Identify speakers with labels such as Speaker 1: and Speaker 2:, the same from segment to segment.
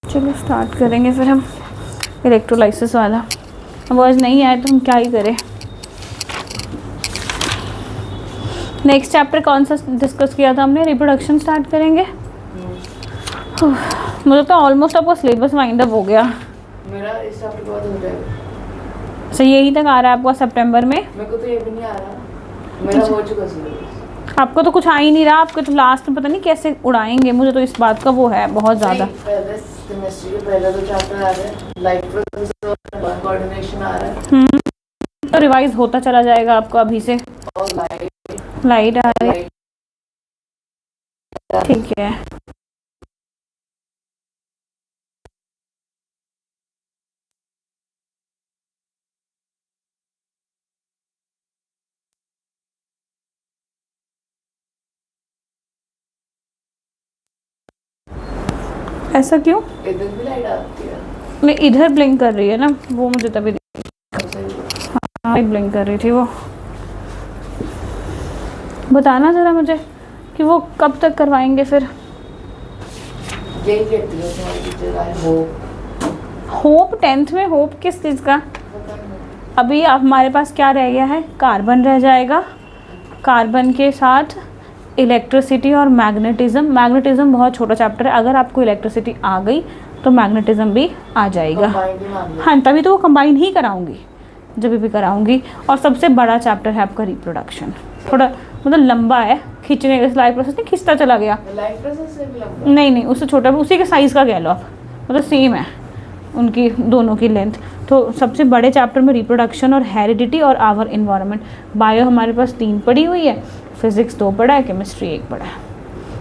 Speaker 1: चलो स्टार्ट करेंगे फिर हम इलेक्ट्रोलाइसिस वाला। अब आज नहीं आए तो हम क्या ही करें। नेक्स्ट चैप्टर कौन सा डिस्कस किया था हमने? रिप्रोडक्शन स्टार्ट करेंगे। मुझे तो ऑलमोस्ट आपका सिलेबस वाइंड अप हो गया।
Speaker 2: मेरा इस चैप्टर के बाद हो जाएगा।
Speaker 1: अच्छा, यही तक आ रहा है आपका सितंबर में?
Speaker 2: मेरे को तो ये भी नहीं आ रहा, मेरा हो चुका सिलेबस।
Speaker 1: आपको तो कुछ आ ही नहीं रहा, आपको तो लास्ट में पता नहीं कैसे उड़ाएंगे। मुझे तो इस बात का वो है बहुत ज़्यादा।
Speaker 2: पहले केमिस्ट्री के पहले तो चैप्टर आ रहे हैं, लाइट प्रोसेस और कोऑर्डिनेशन आ रहा है।
Speaker 1: तो रिवाइज होता चला जाएगा आपको अभी से।
Speaker 2: और
Speaker 1: लाइट आ रही है, ठीक है। ऐसा क्यों?
Speaker 2: इधर भी लाइट आती है।
Speaker 1: मैं इधर ब्लिंक कर रही है ना, वो मुझे तभी हाँ ब्लिंक कर रही थी वो। बताना ज़रा मुझे कि वो कब तक करवाएंगे फिर।
Speaker 2: यही कहती है तुम्हारी टीचर आई
Speaker 1: होप 10th में? होप किस चीज़ का? अभी आप हमारे पास क्या रह गया है? कार्बन रह जाएगा। कार्बन के साथ इलेक्ट्रिसिटी और मैग्नेटिज्म। मैग्नेटिज्म बहुत छोटा चैप्टर है, अगर आपको इलेक्ट्रिसिटी आ गई तो मैग्नेटिज्म भी आ जाएगा। हाँ, तभी तो वो कंबाइन ही कराऊंगी जब भी कराऊंगी। और सबसे बड़ा चैप्टर है आपका रिप्रोडक्शन। थोड़ा मतलब लंबा है, खींचने का लाइफ प्रोसेस नहीं खींचता चला गया।
Speaker 2: लाइफ प्रोसेस से भी लंबा?
Speaker 1: नहीं, उससे छोटा, उसी के साइज़ का कह लो आप, मतलब सेम है उनकी दोनों की लेंथ। तो सबसे बड़े चैप्टर में रिप्रोडक्शन और हेरिडिटी और आवर इन्वायरमेंट। बायो हमारे पास 3 पड़ी हुई है, फिजिक्स 2 पढ़ा है, केमिस्ट्री 1 पढ़ा है।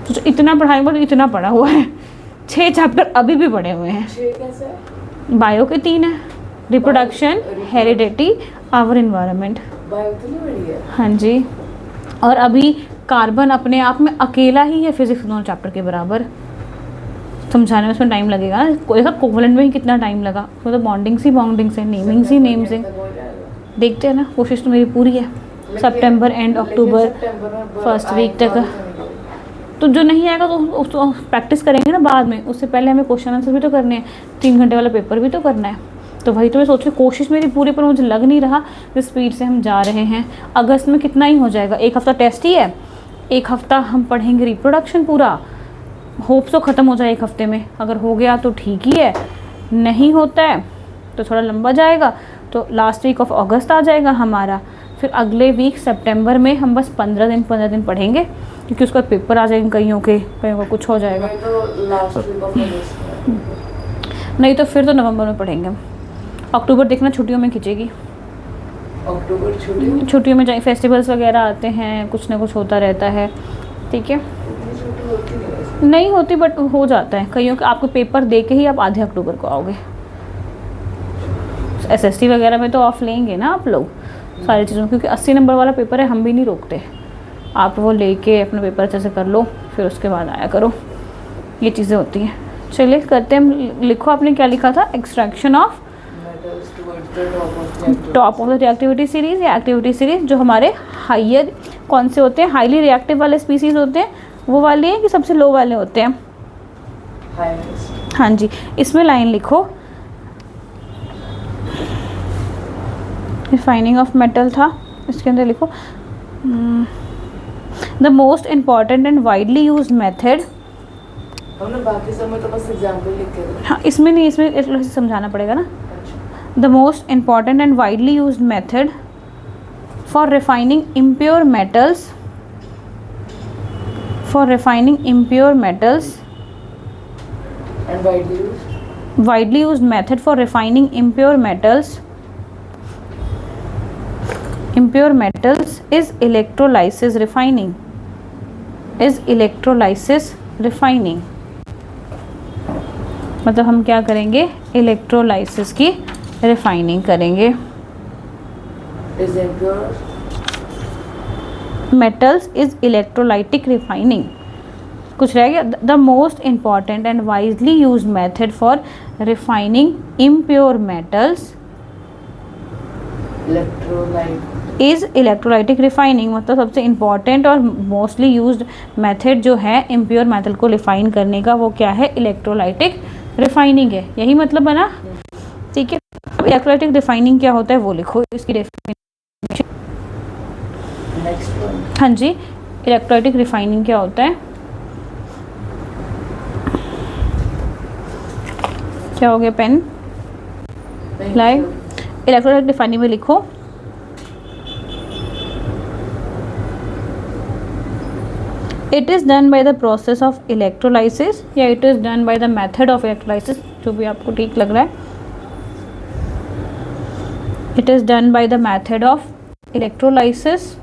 Speaker 1: तो इतना पढ़ाएंगे, मतलब इतना पढ़ा हुआ है। 6 चैप्टर अभी भी पढ़े हुए हैं।
Speaker 2: 6 कैसे है?
Speaker 1: बायो के 3 है, reproduction, heredity, our environment.
Speaker 2: Bio तो नहीं बड़ी है?
Speaker 1: हाँ जी। और अभी कार्बन अपने आप में अकेला ही है फिजिक्स दोनों चैप्टर के बराबर। समझाने में उसमें टाइम लगेगा। कोई सा कोवलेंट में ही कितना टाइम लगा, तो बॉन्डिंग से नेमिंग से नेम से देखते हैं ना। कोशिश तो मेरी पूरी है, सितंबर एंड अक्टूबर फर्स्ट वीक तक। तो जो नहीं आएगा तो उसको प्रैक्टिस करेंगे ना बाद में। उससे पहले हमें क्वेश्चन आंसर भी तो करने हैं, 3 घंटे वाला पेपर भी तो करना है। तो वही तो मैं सोच रही, कोशिश मेरी पूरी, पर मुझे लग नहीं रहा जिस स्पीड से हम जा रहे हैं। अगस्त में कितना ही हो जाएगा, 1 हफ्ता टेस्ट ही है, 1 हफ्ता हम पढ़ेंगे रिप्रोडक्शन पूरा। होप तो ख़त्म हो जाए 1 हफ्ते में। अगर हो गया तो ठीक ही है, नहीं होता है तो थोड़ा लंबा जाएगा। तो लास्ट वीक ऑफ अगस्त आ जाएगा हमारा। फिर अगले वीक सितंबर में हम बस 15 दिन पढ़ेंगे, क्योंकि उसका पेपर आ जाएंगे कईयों का कुछ हो जाएगा।
Speaker 2: तो लास्ट वीक ऑफ अगस्त
Speaker 1: नहीं तो फिर तो नवंबर में पढ़ेंगे हम। अक्टूबर देखना छुट्टियों में खिंचेगी।
Speaker 2: अक्टूबर
Speaker 1: छुट्टियों में जाए, फेस्टिवल्स वगैरह आते हैं, कुछ ना कुछ होता रहता है। ठीक है, नहीं होती बट हो जाता है कईयों के। आपको पेपर दे के ही आप आधे अक्टूबर को आओगे। एसएसटी वगैरह में तो ऑफ लेंगे ना आप लोग सारी चीज़ों, क्योंकि 80 नंबर वाला पेपर है, हम भी नहीं रोकते। आप वो लेके अपना पेपर अच्छे से कर लो, फिर उसके बाद आया करो। ये चीज़ें होती हैं। चलिए करते हैं। लिखो आपने क्या लिखा था? Extraction of top of the reactivity series या एक्टिविटी सीरीज। जो हमारे हाइयर कौन से होते हैं? हाईली रिएक्टिव वाले स्पीसीज होते हैं, वो वाले हैं कि सबसे लो वाले होते हैं? हाँ जी। इसमें लाइन लिखो, रिफाइनिंग ऑफ मेटल था, इसके अंदर लिखो the most important and widely used method.
Speaker 2: हमने बाकी सब में तो बस एग्जांपल लिख के।
Speaker 1: हाँ, इसमें नहीं, इसमें समझाना पड़ेगा ना। The most important and widely used method for refining impure metals, for refining impure metals
Speaker 2: and
Speaker 1: widely used method for refining impure metals is electrolysis refining मतलब हम क्या करेंगे? इलेक्ट्रोलाइसिस की रिफाइनिंग करेंगे। Metals is electrolytic refining. कुछ रह गया? The most important and wisely use method for refining impure metals is electrolytic refining. मतलब सबसे इम्पॉर्टेंट और मोस्टली यूज्ड मेथड जो है इम्प्योर मेटल को रिफाइन करने का, वो क्या है? इलेक्ट्रोलाइटिक रिफाइनिंग है, यही मतलब है ना, ठीक है। अब इलेक्ट्रोलाइटिक रिफाइनिंग क्या होता है वो लिखो, इसकी डेफिनेशन।
Speaker 2: Next one.
Speaker 1: हाँ जी, इलेक्ट्रोलाइटिक रिफाइनिंग क्या होता है, क्या हो गया पेन लाइव। इलेक्ट्रोलाइटिक रिफाइनिंग में लिखो it is done by the process of electrolysis या it is done by the method of electrolysis, जो भी आपको ठीक लग रहा है। It is done by the method of electrolysis,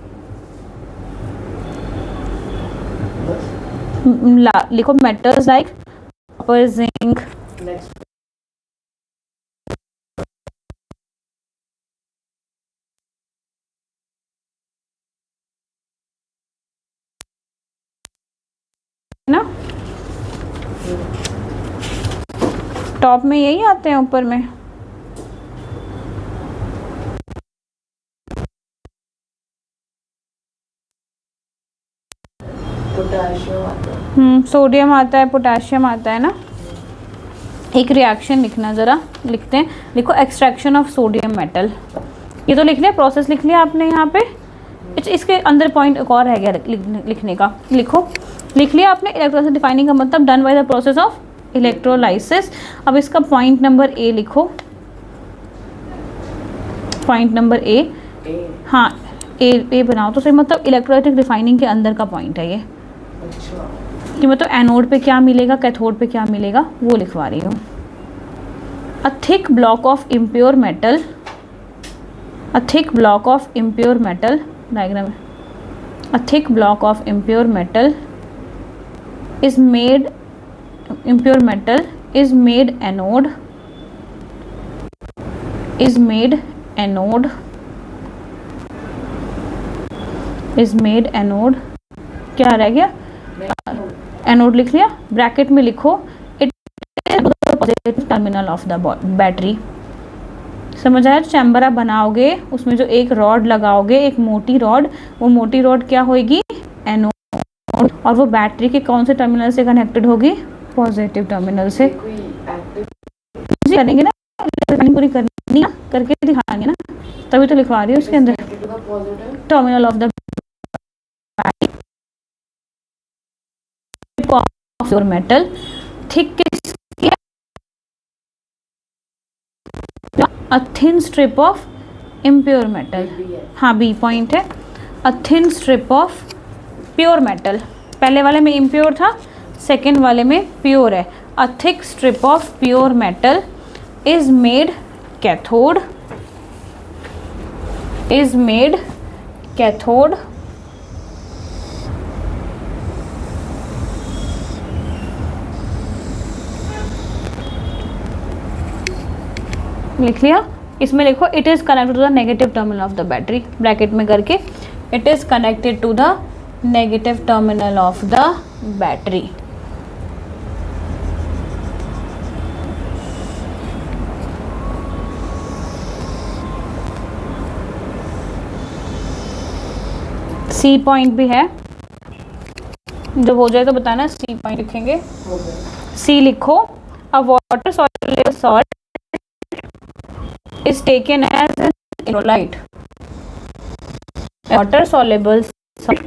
Speaker 1: लिखो metals like copper, zinc,
Speaker 2: next
Speaker 1: ना, टॉप में यही आते हैं, ऊपर में
Speaker 2: पोटेशियम आता है।
Speaker 1: सोडियम आता है, पोटेशियम आता है ना। एक रिएक्शन लिखना, ज़रा लिखते हैं, लिखो एक्सट्रैक्शन ऑफ सोडियम मेटल। ये तो लिख लिया, प्रोसेस लिख लिया आपने यहाँ पे। इसके अंदर पॉइंट एक और है गया लिखने का, लिखो, लिख लिया आपने। इलेक्ट्रोलाइसिस डिफाइनिंग का मतलब done by the process of electrolysis. अब इसका पॉइंट नंबर ए लिखो, पॉइंट नंबर ए, हाँ ए बनाओ तो सही, मतलब इलेक्ट्रोलाइटिक रिफाइनिंग के अंदर का पॉइंट है ये,
Speaker 2: अच्छा
Speaker 1: कि मतलब एनोड पे क्या मिलेगा, कैथोड पे क्या मिलेगा, वो लिखवा रही हूँ। A thick block of impure metal, a thick block of impure metal, diagram, a thick block of impure metal is made, impure metal is made anode, is made anode, is made anode, क्या रह गया, anode लिख लिया। Bracket में लिखो it is positive terminal of the battery. समझ आया, जो चैम्बर आप बनाओगे उसमें जो एक रॉड लगाओगे, एक मोटी रॉड, वो मोटी रॉड क्या होगी, एनोड, और वो बैटरी के कौन से टर्मिनल से कनेक्टेड होगी, पॉजिटिव टर्मिनल से।
Speaker 2: कोई एक्टिव
Speaker 1: करेंगे ना, पूरी करनी ना, करके दिखाएंगे ना, तभी तो लिखवा रही हूँ उसके अंदर
Speaker 2: positive
Speaker 1: terminal of the pure metal. Thick a thin strip of impure metal, हाँ बी पॉइंट है। A thin strip of pure metal, पहले वाले में इम्प्योर था, सेकेंड वाले में प्योर है। A thick strip of pure metal is made cathode, is made cathode लिख लिया। इसमें लिखो it is connected to the negative terminal of the battery, bracket में करके it is connected to the negative terminal of the battery. C point भी है, जब हो जाए तो बताना, सी पॉइंट लिखेंगे।
Speaker 2: हो गया।
Speaker 1: सी लिखो, अ water soluble salt is taken as an electrolyte, water soluble salt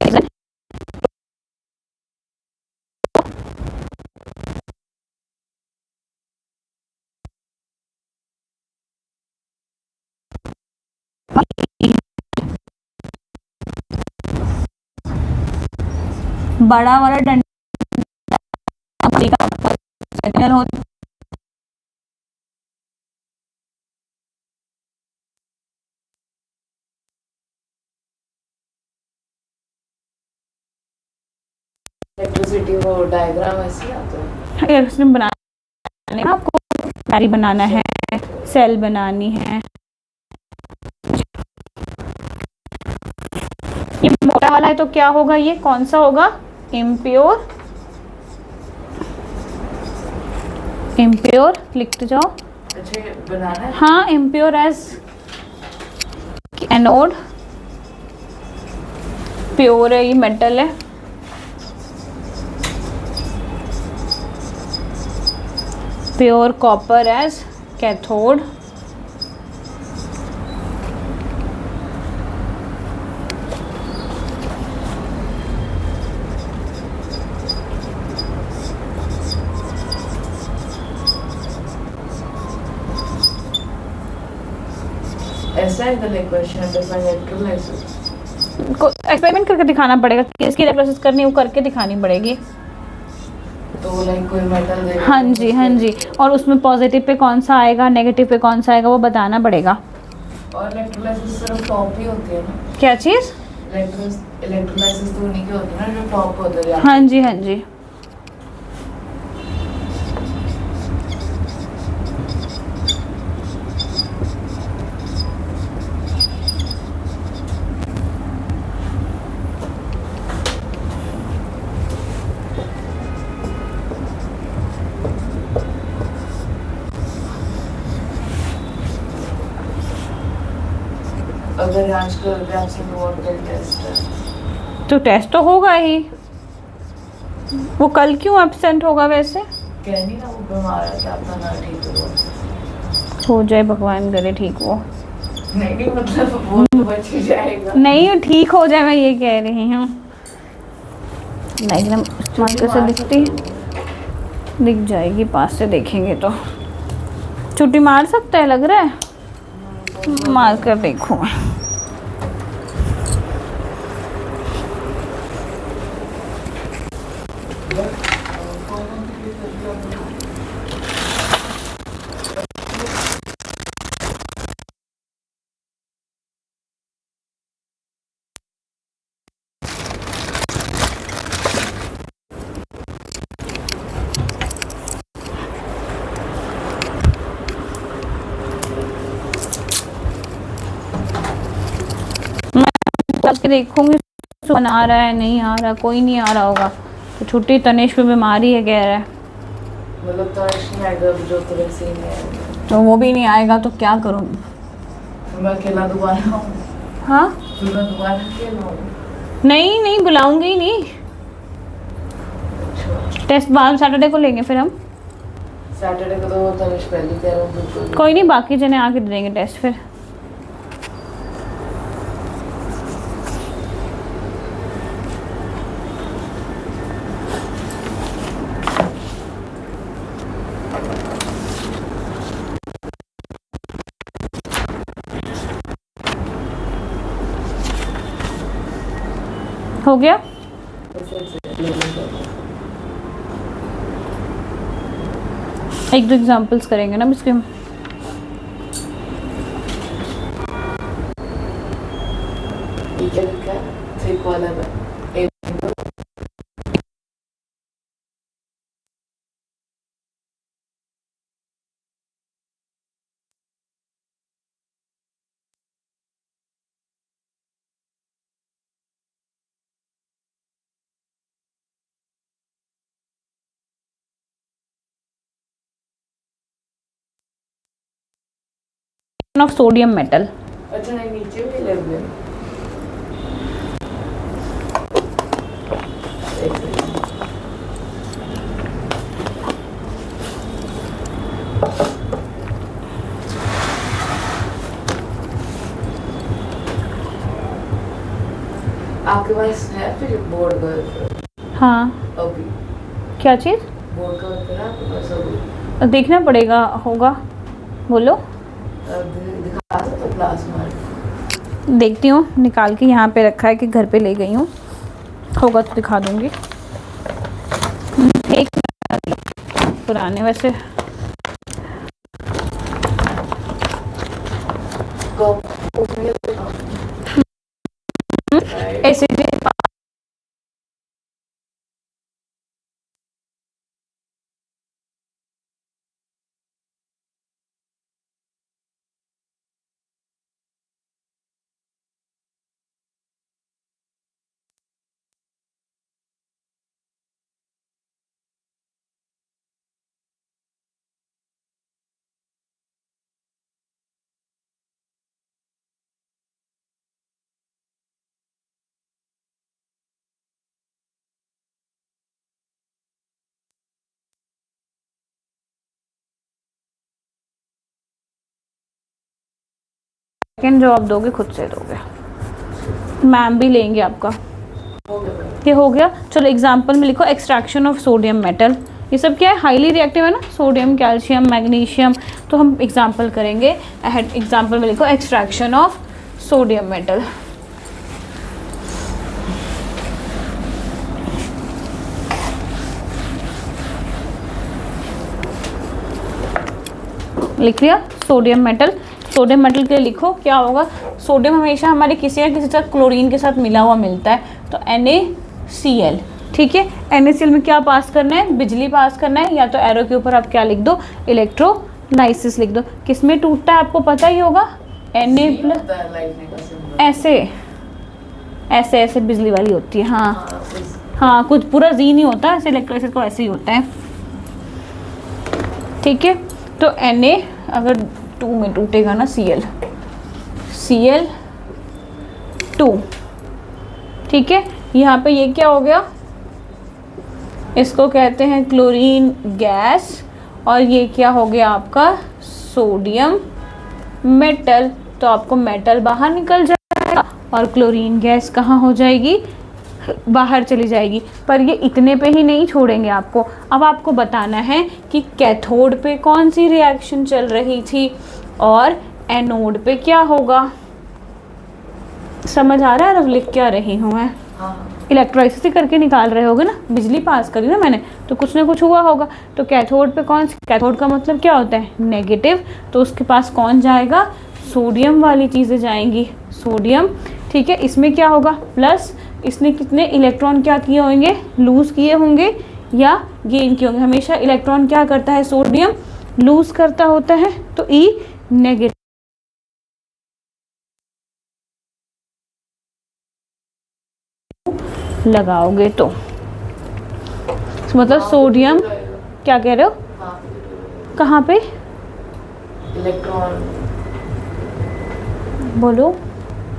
Speaker 1: is an बड़ा वाला डंडा होता
Speaker 2: इलेक्ट्रिसिटी वो डायग्राम ऐसे आता है।
Speaker 1: है, इसमें बनाने का आपको बैटरी बनाना है, सेल बनानी है। ये मोटा वाला है तो क्या होगा, ये कौन सा होगा, इम्प्योर, इम्प्योर लिखते जाओ।
Speaker 2: अच्छा ये बनाना है।
Speaker 1: हाँ, इम्प्योर एज एनोड, प्योर है ये मेटल है। प्योर कॉपर एज कैथोड,
Speaker 2: ऐसा है the equation define electrolysis.
Speaker 1: को एक्सपेरिमेंट करके दिखाना पड़ेगा कि इसकी इलेक्ट्रोलिसिस करनी है, वो करके दिखानी पड़ेगी।
Speaker 2: तो लाइक कोई मेटल दे
Speaker 1: हाँ जी, हाँ जी, और उसमें पॉजिटिव पे कौन सा आएगा, नेगेटिव पे कौन सा आएगा, वो बताना पड़ेगा।
Speaker 2: और इलेक्ट्रोलाइसिस सिर्फ टॉप ही होती है ना?
Speaker 1: क्या चीज़?
Speaker 2: इलेक्ट्रोलाइसिस तो उन्हीं की होती है ना जो टॉप होते हैं।
Speaker 1: हाँ जी, हाँ जी।
Speaker 2: अगर आजकल ग्राफ्सिन और टेस्ट है
Speaker 1: तो टेस्ट तो होगा ही, वो कल क्यों एब्सेंट होगा वैसे?
Speaker 2: कह नहीं ना वो बीमार है, क्या पता ना ठीक
Speaker 1: हो जाए, भगवान करे ठीक वो।
Speaker 2: नहीं मतलब वो तो बच ही जाएगा।
Speaker 1: नहीं ठीक हो जाए, मैं ये कह रही हूँ। डायग्राम इस्तेमाल कैसे दिखती, दिख जाएगी पास से देखेंगे तो। छुट्टी मार सकता है लग रहा है, मार कर देखो। करके देखूंगी सुन आ रहा है, नहीं आ रहा, कोई नहीं आ रहा होगा तो छुट्टी। तनेश पे बीमारी है कह रहा है,
Speaker 2: मतलब तनिष नहीं आएगा जो तो वैसे ही नहीं आएगा।
Speaker 1: तो वो भी नहीं आएगा तो क्या करूँ?
Speaker 2: तो मैं अकेला दोबारा आऊँ?
Speaker 1: हाँ
Speaker 2: तो मैं दोबारा अकेला आऊँ?
Speaker 1: नहीं नहीं, बुलाऊंगी ही नहीं। टेस्ट बाद सैटरडे को लेंगे फिर हम।
Speaker 2: सैटरडे को तो तनिष पहले कह रहा हूँ बिल्कुल।
Speaker 1: कोई नहीं, बाकी जने आके दे देंगे टेस्ट फिर। हो गया? एक दो एग्जांपल्स करेंगे ना इसके हम।
Speaker 2: ठीक है लिखा है 3 कॉलम है।
Speaker 1: Of sodium metal.
Speaker 2: अच्छा नहीं नीचे भी लग गया। आपके पास है फिर बोर्ड का?
Speaker 1: हाँ
Speaker 2: अभी
Speaker 1: क्या चीज़?
Speaker 2: बोर्ड का है आपके पास अभी?
Speaker 1: देखना पड़ेगा, होगा। बोलो।
Speaker 2: दिखा दो तो क्लास में।
Speaker 1: देखती हूँ, निकाल के यहाँ पे रखा है कि घर पे ले गई हूँ, होगा तो दिखा दूँगी। एक पुराने वैसे ऐसे सेकेंड जवाब दोगे खुद से दोगे, मैम भी लेंगे आपका।
Speaker 2: हो गया भाई।
Speaker 1: ये हो गया। चलो एग्जाम्पल में लिखो एक्सट्रैक्शन ऑफ सोडियम मेटल। ये सब क्या है, हाईली रिएक्टिव है ना, सोडियम, कैल्शियम, मैग्नीशियम। तो हम एग्जाम्पल करेंगे। एग्जाम्पल में लिखो एक्सट्रैक्शन ऑफ सोडियम मेटल। लिख लिया सोडियम मेटल। सोडियम मेटल के लिए लिखो क्या होगा, सोडियम हमेशा हमारे किसी न किसी तरह क्लोरीन के साथ मिला हुआ मिलता है, तो NaCl। ठीक है, NaCl में क्या पास करना है, बिजली पास करना है, या तो एरो के ऊपर आप क्या लिख दो, इलेक्ट्रोलाइसिस लिख दो। किस में टूटता है आपको पता ही होगा, Na प्लस,
Speaker 2: होता है लाइटनिंग का सिंबल।
Speaker 1: ऐसे ऐसे ऐसे बिजली वाली होती है। हाँ
Speaker 2: हाँ,
Speaker 1: हाँ, कुछ पूरा जी नहीं होता, ऐसे इलेक्ट्रोलाइसिस को ऐसे ही होता है। ठीक है, तो Na अगर 2 में टूटेगा ना, Cl2। ठीक है, यहाँ पे ये क्या हो गया, इसको कहते हैं क्लोरीन गैस, और ये क्या हो गया आपका सोडियम मेटल। तो आपको मेटल बाहर निकल जाएगा और क्लोरीन गैस कहाँ हो जाएगी, बाहर चली जाएगी। पर ये इतने पे ही नहीं छोड़ेंगे आपको, अब आपको बताना है कि कैथोड पे कौन सी रिएक्शन चल रही थी और एनोड पे क्या होगा। समझ आ रहा है, अब लिख क्या रही हूँ मैं,
Speaker 2: हाँ।
Speaker 1: इलेक्ट्रोलाइसिस ही करके निकाल रहे होगे ना, बिजली पास करी ना मैंने, तो कुछ ना कुछ हुआ होगा। तो कैथोड पे कौन, कैथोड का मतलब क्या होता है, नेगेटिव। तो उसके पास कौन जाएगा, सोडियम वाली चीज़ें जाएंगी, सोडियम। ठीक है, इसमें क्या होगा, प्लस। इसने कितने इलेक्ट्रॉन क्या किए होंगे, लूज़ किए होंगे या गेन किए होंगे। हमेशा इलेक्ट्रॉन क्या करता है, सोडियम लूज़ करता होता है, तो ई नेगेटिव लगाओगे तो मतलब सोडियम, क्या कह रहे हो, कहाँ पे,
Speaker 2: इलेक्ट्रॉन,
Speaker 1: बोलो।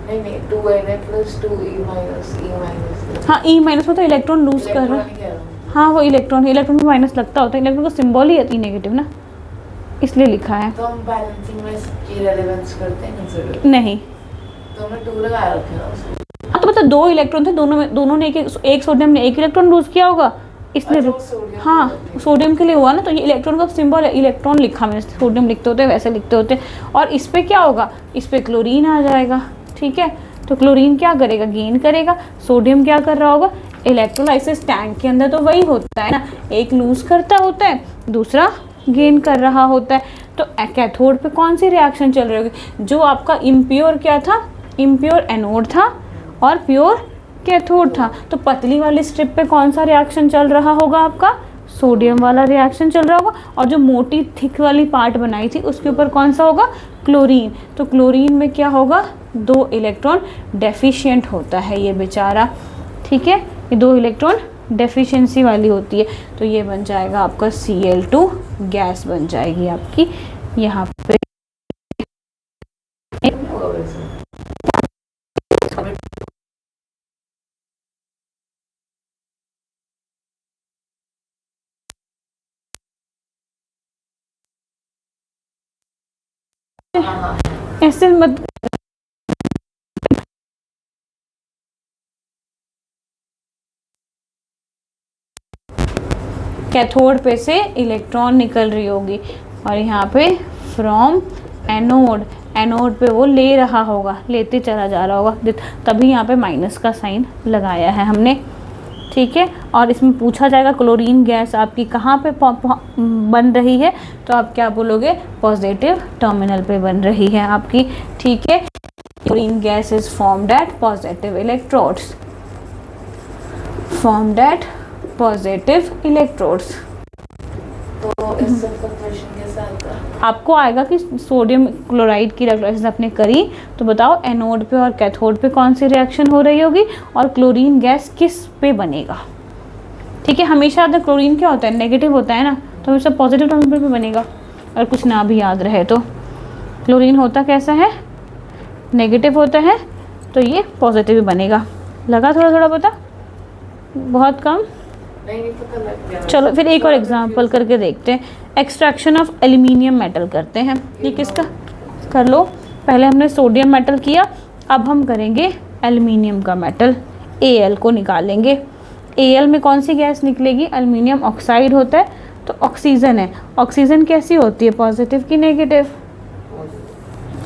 Speaker 2: नहीं 2Na plus 2E minus E minus.
Speaker 1: हाँ, ई माइनस में तो इलेक्ट्रॉन लूज कर रहा है। हाँ, वो इलेक्ट्रॉन में माइनस लगता होता है, इलेक्ट्रॉन का सिंबल ही है नेगेटिव ना, इसलिए लिखा है।
Speaker 2: तो हम बैलेंसिंग में इसकी रेलेवेंस करते हैं कंसीडर,
Speaker 1: नहीं,
Speaker 2: तो हमने 2 लगा रखे हैं उसमें।
Speaker 1: हाँ तो मतलब 2 इलेक्ट्रॉन थे, दोनों ने एक सोडियम ने 1 इलेक्ट्रॉन लूज किया होगा, इसलिए
Speaker 2: अच्छा, वो सोडियम
Speaker 1: हाँ
Speaker 2: के लिए।
Speaker 1: सोडियम के लिए हुआ ना। तो ये इलेक्ट्रॉन का सिंबल है, इलेक्ट्रॉन लिखा मैंने, सोडियम लिखते होते वैसे लिखते होते। और इस पे क्या होगा, इस पे क्लोरीन आ जाएगा। ठीक है, तो क्लोरीन क्या करेगा, गेन करेगा। सोडियम क्या कर रहा होगा, इलेक्ट्रोलाइसिस। टैंक के अंदर तो वही होता है ना, एक लूज करता होता है, दूसरा गेन कर रहा होता है। तो कैथोड पे कौन सी रिएक्शन चल रही होगी, जो आपका इम्प्योर क्या था, इम्प्योर एनोड था और प्योर कैथोड था। तो पतली वाली स्ट्रिप पे कौन सा रिएक्शन चल रहा होगा, आपका सोडियम वाला रिएक्शन चल रहा होगा। और जो मोटी थिक वाली पार्ट बनाई थी उसके ऊपर कौन सा होगा, क्लोरीन। तो क्लोरीन में क्या होगा, 2 इलेक्ट्रॉन डेफिशिएंट होता है ये बेचारा। ठीक है, ये 2 इलेक्ट्रॉन डेफिशिएंसी वाली होती है। तो ये बन जाएगा आपका Cl2 गैस बन जाएगी आपकी यहाँ पे।
Speaker 2: होगा वैसे। हाँ,
Speaker 1: ऐसे मत, कैथोड पे से इलेक्ट्रॉन निकल रही होगी और यहाँ पे फ्रॉम एनोड, एनोड पे वो ले रहा होगा, लेते चला जा रहा होगा, तभी यहाँ पे माइनस का साइन लगाया है हमने। ठीक है, और इसमें पूछा जाएगा क्लोरीन गैस आपकी कहाँ पे बन रही है, तो आप क्या बोलोगे, पॉजिटिव टर्मिनल पे बन रही है आपकी। ठीक है, chlorine gas is formed at positive electrodes, formed at positive electrodes.
Speaker 2: तो इस सब का क्वेश्चन कैसा आता है?
Speaker 1: आपको आएगा कि सोडियम क्लोराइड की इलेक्ट्रोलाइसिस आपने करी, तो बताओ एनोड पे और कैथोड पे कौन सी रिएक्शन हो रही होगी और क्लोरीन गैस किस पे बनेगा। ठीक है, हमेशा अगर क्लोरीन क्या होता है, नेगेटिव होता है ना, तो हमेशा पॉजिटिव टर्मिनल पे बनेगा। और कुछ ना भी याद रहे तो क्लोरीन होता कैसा है, नेगेटिव होता है, तो ये पॉजिटिव ही बनेगा। लगा थोड़ा थोड़ा पता, बहुत कम।
Speaker 2: नहीं पता लग गया।
Speaker 1: चलो फिर एक और एग्जांपल करके देखते हैं। एक्सट्रैक्शन ऑफ एल्यूमिनियम मेटल करते हैं। ये किसका, कर लो, पहले हमने सोडियम मेटल किया, अब हम करेंगे एल्युमिनियम का मेटल, Al को निकालेंगे। Al में कौन सी गैस निकलेगी? एल्युमिनियम ऑक्साइड होता है, तो ऑक्सीजन है। ऑक्सीजन कैसी होती है, पॉजिटिव की नेगेटिव?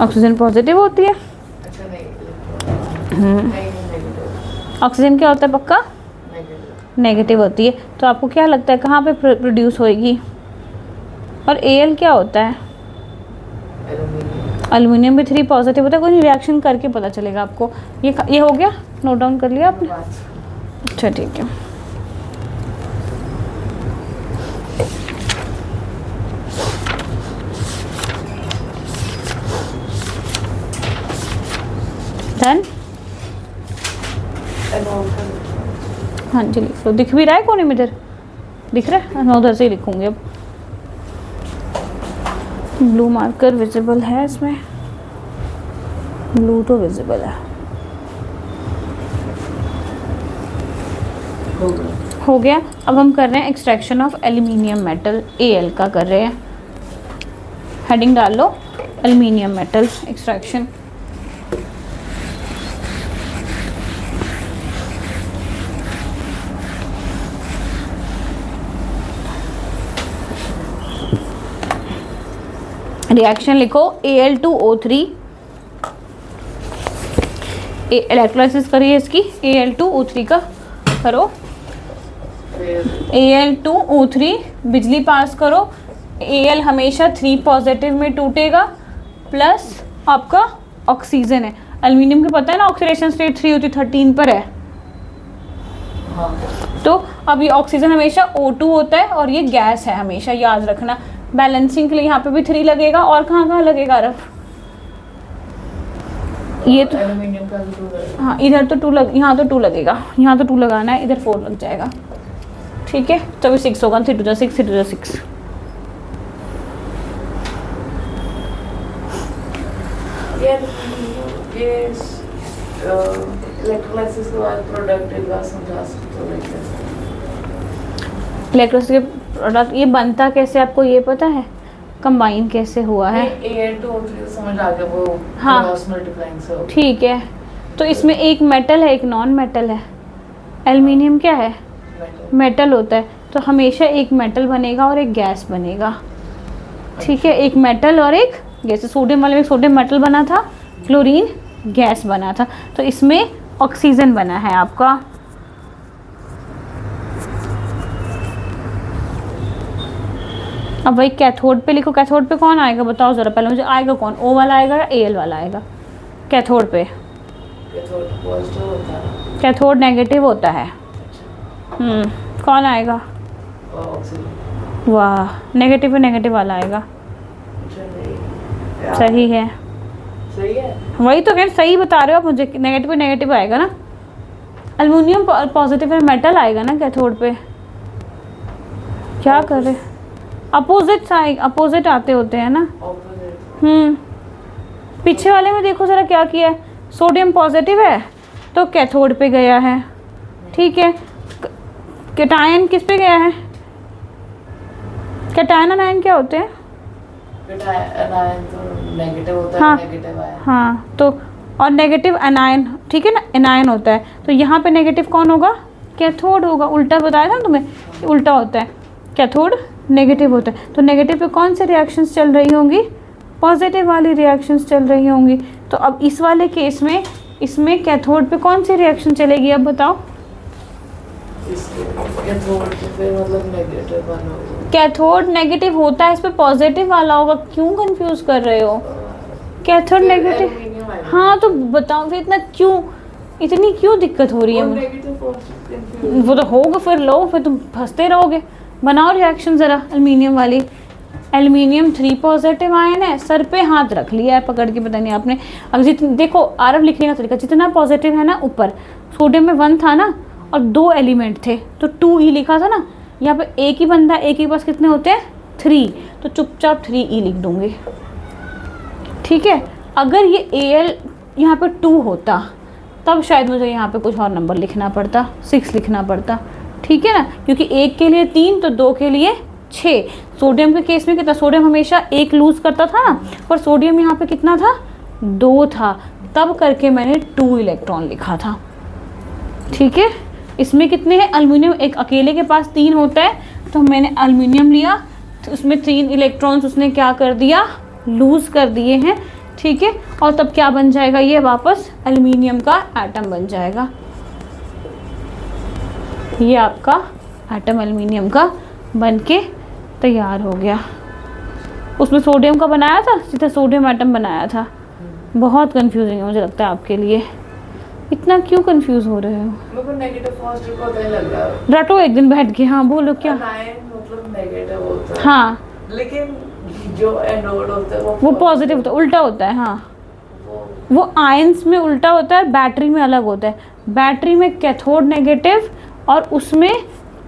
Speaker 1: ऑक्सीजन पॉजिटिव होती है।
Speaker 2: अच्छा नहीं, नेगेटिव।
Speaker 1: ऑक्सीजन क्या होता है पक्का? नेगेटिव होती है। तो आपको क्या लगता है कहाँ पे प्रोड्यूस होएगी? और Al क्या होता है? एल्युमिनियम भी 3 पॉजिटिव होता है। कोई रिएक्शन करके पता चलेगा आपको। ये हो गया, नोट डाउन कर लिया आपने? अच्छा ठीक है। डन? हाँ जी लिख लो। दिख भी रहा है कोने में? इधर दिख रहा है? मैं उधर से ही लिखूंगी अब। ब्लू मार्कर विजिबल है इसमें? ब्लू तो विजिबल है। हो गया। अब हम कर रहे हैं extraction of aluminium metal, Al का कर रहे हैं। हेडिंग डाल लो, एल्युमिनियम मेटल एक्सट्रैक्शन। रिएक्शन लिखो, Al2O3। इलेक्ट्रोलाइसिस करिए इसकी, Al2O3 का करो। Al2O3 बिजली पास करो। Al हमेशा 3 पॉजिटिव में टूटेगा, प्लस आपका ऑक्सीजन है। एल्युमिनियम को पता है ना ऑक्सीडेशन स्टेट 3 होती, 13 पर है। तो अब ये ऑक्सीजन हमेशा O2 होता है और ये गैस है, हमेशा याद रखना। बैलेंसिंग के लिए यहाँ पे भी 3 लगेगा, और कहाँ लगेगा रफ? ये तो
Speaker 2: एल्युमिनियम का भी 2 लगेगा।
Speaker 1: हाँ, इधर तो 2 यहाँ तो 2 लगेगा, यहाँ तो 2 लगाना है, इधर 4 लग जाएगा। ठीक है, तभी 6 होगा। 3 2 6, 3 2 6।
Speaker 2: ये इलेक्ट्रोलाइसिस के बाद प्रोडक्ट का समझा सकते हो?
Speaker 1: इलेक्ट्रोलाइसिस के प्रोडक्ट ये बनता कैसे आपको ये पता है? कंबाइन कैसे हुआ है?
Speaker 2: Al2O3 समझ आ गया, वो
Speaker 1: हाँ।
Speaker 2: क्रॉस मल्टीप्लाइंग से होगा।
Speaker 1: ठीक है, तो इसमें एक मेटल है, एक नॉन मेटल है। एल्युमिनियम क्या है? मेटल होता है, तो हमेशा एक मेटल बनेगा और एक गैस बनेगा। ठीक है, एक मेटल और एक गैस। सोडियम वाले में सोडियम मेटल बना था, क्लोरीन गैस बना था, तो इसमें ऑक्सीजन बना है आपका। अब वही कैथोड पे लिखो। कैथोड पे कौन आएगा बताओ ज़रा, पहले मुझे आएगा कौन? O वाला आएगा या Al वाला आएगा? कैथोड पे
Speaker 2: कैथोड पॉजिटिव होता है,
Speaker 1: कैथोड नेगेटिव होता है। कौन आएगा?
Speaker 2: ऑक्सीजन।
Speaker 1: वाह, नेगेटिव पे नेगेटिव वाला आएगा। सही है,
Speaker 2: सही है।
Speaker 1: वही तो कह सही बता रहे हो आप मुझे। नेगेटिव पे नेगेटिव आएगा ना। एल्युमिनियम पॉजिटिव है, मेटल आएगा ना कैथोड पे। क्या कर रहे? अपोजिट आते होते हैं ना।
Speaker 2: ऑपोजिट।
Speaker 1: पीछे वाले में देखो ज़रा क्या किया है। सोडियम पॉजिटिव है तो कैथोड पे गया है। ठीक है, कैटायन किस पे गया है? कैटायन अनायन क्या होते हैं?
Speaker 2: एनायन तो नेगेटिव होता है।
Speaker 1: हाँ।
Speaker 2: Negative ion.
Speaker 1: हाँ, तो और नेगेटिव एनायन, ठीक है ना, एनायन होता है। तो यहाँ पे नेगेटिव कौन होगा? कैथोड होगा। उल्टा बताया था तुम्हें, उल्टा होता है। कैथोड नेगेटिव होता है, तो नेगेटिव पे कौन से रिएक्शंस चल रही होंगी? पॉजिटिव वाली रिएक्शंस चल रही होंगी। तो अब इस वाले केस में इसमें कैथोड पे कौन सी रिएक्शन चलेगी अब बताओ?
Speaker 2: कैथोड पे मतलब नेगेटिव वाला होगा।
Speaker 1: कैथोड नेगेटिव होता है, इस पे पॉजिटिव वाला होगा। क्यों कंफ्यूज कर रहे हो? कैथोड
Speaker 2: फिर
Speaker 1: नेगेटिव।
Speaker 2: एल्युमिनियम आएगा।
Speaker 1: हाँ, तो बताओ फिर इतनी क्यों दिक्कत हो रही है?
Speaker 2: और नेगेटिव पॉजिटिव
Speaker 1: वो तो होगा, फिर लो, फिर तुम फंसते रहोगे। बनाओ रिएक्शन ज़रा एल्युमिनियम वाली। एल्युमिनियम 3 पॉजिटिव आयन है, सर पे हाथ रख लिया है पकड़ के, पता नहीं आपने। अब देखो आरव लिखने का तरीका, जितना पॉजिटिव है ना ऊपर, सोडियम में 1 था ना और 2 एलिमेंट थे तो 2E लिखा था ना। यहाँ पे एक ही बंदा, एक ही पास कितने होते हैं? 3, तो चुपचाप 3E लिख दूंगी। ठीक है, अगर ये Al यहाँ पे 2 होता तब शायद मुझे यहाँ पे कुछ और नंबर लिखना पड़ता, 6 लिखना पड़ता। ठीक है ना, क्योंकि 1 के लिए 3 तो 2 के लिए 6। सोडियम के केस में कितना? सोडियम हमेशा 1 लूज करता था ना, पर सोडियम यहाँ पे कितना था? 2 था, तब करके मैंने 2 इलेक्ट्रॉन लिखा था। ठीक है, इसमें कितने हैं? एल्युमिनियम एक अकेले के पास 3 होता है, तो मैंने एल्युमिनियम लिया, तो उसमें 3 इलेक्ट्रॉन्स उसने क्या कर दिया? लूज़ कर दिए हैं। ठीक है, और तब क्या बन जाएगा? ये वापस एल्युमिनियम का एटम बन जाएगा। ये आपका एटम एल्युमिनियम का बन के तैयार हो गया। उसमें सोडियम का बनाया था, सीधा सोडियम एटम बनाया था। बहुत कंफ्यूजिंग है मुझे लगता है आपके लिए। इतना क्यों कंफ्यूज हो रहे हो?
Speaker 2: मेरे को नेगेटिव पॉजिटिव का पता लग रहा है।
Speaker 1: रटो एक दिन बैठ के। हाँ बोलो क्या?
Speaker 2: आयन मतलब नेगेटिव होता है।
Speaker 1: हाँ,
Speaker 2: लेकिन जो एनोड होता है
Speaker 1: वो पॉजिटिव होता है, उल्टा होता है। हाँ,
Speaker 2: वो
Speaker 1: वो आयंस में उल्टा होता है, बैटरी में अलग होता है। बैटरी में कैथोड नेगेटिव और उसमें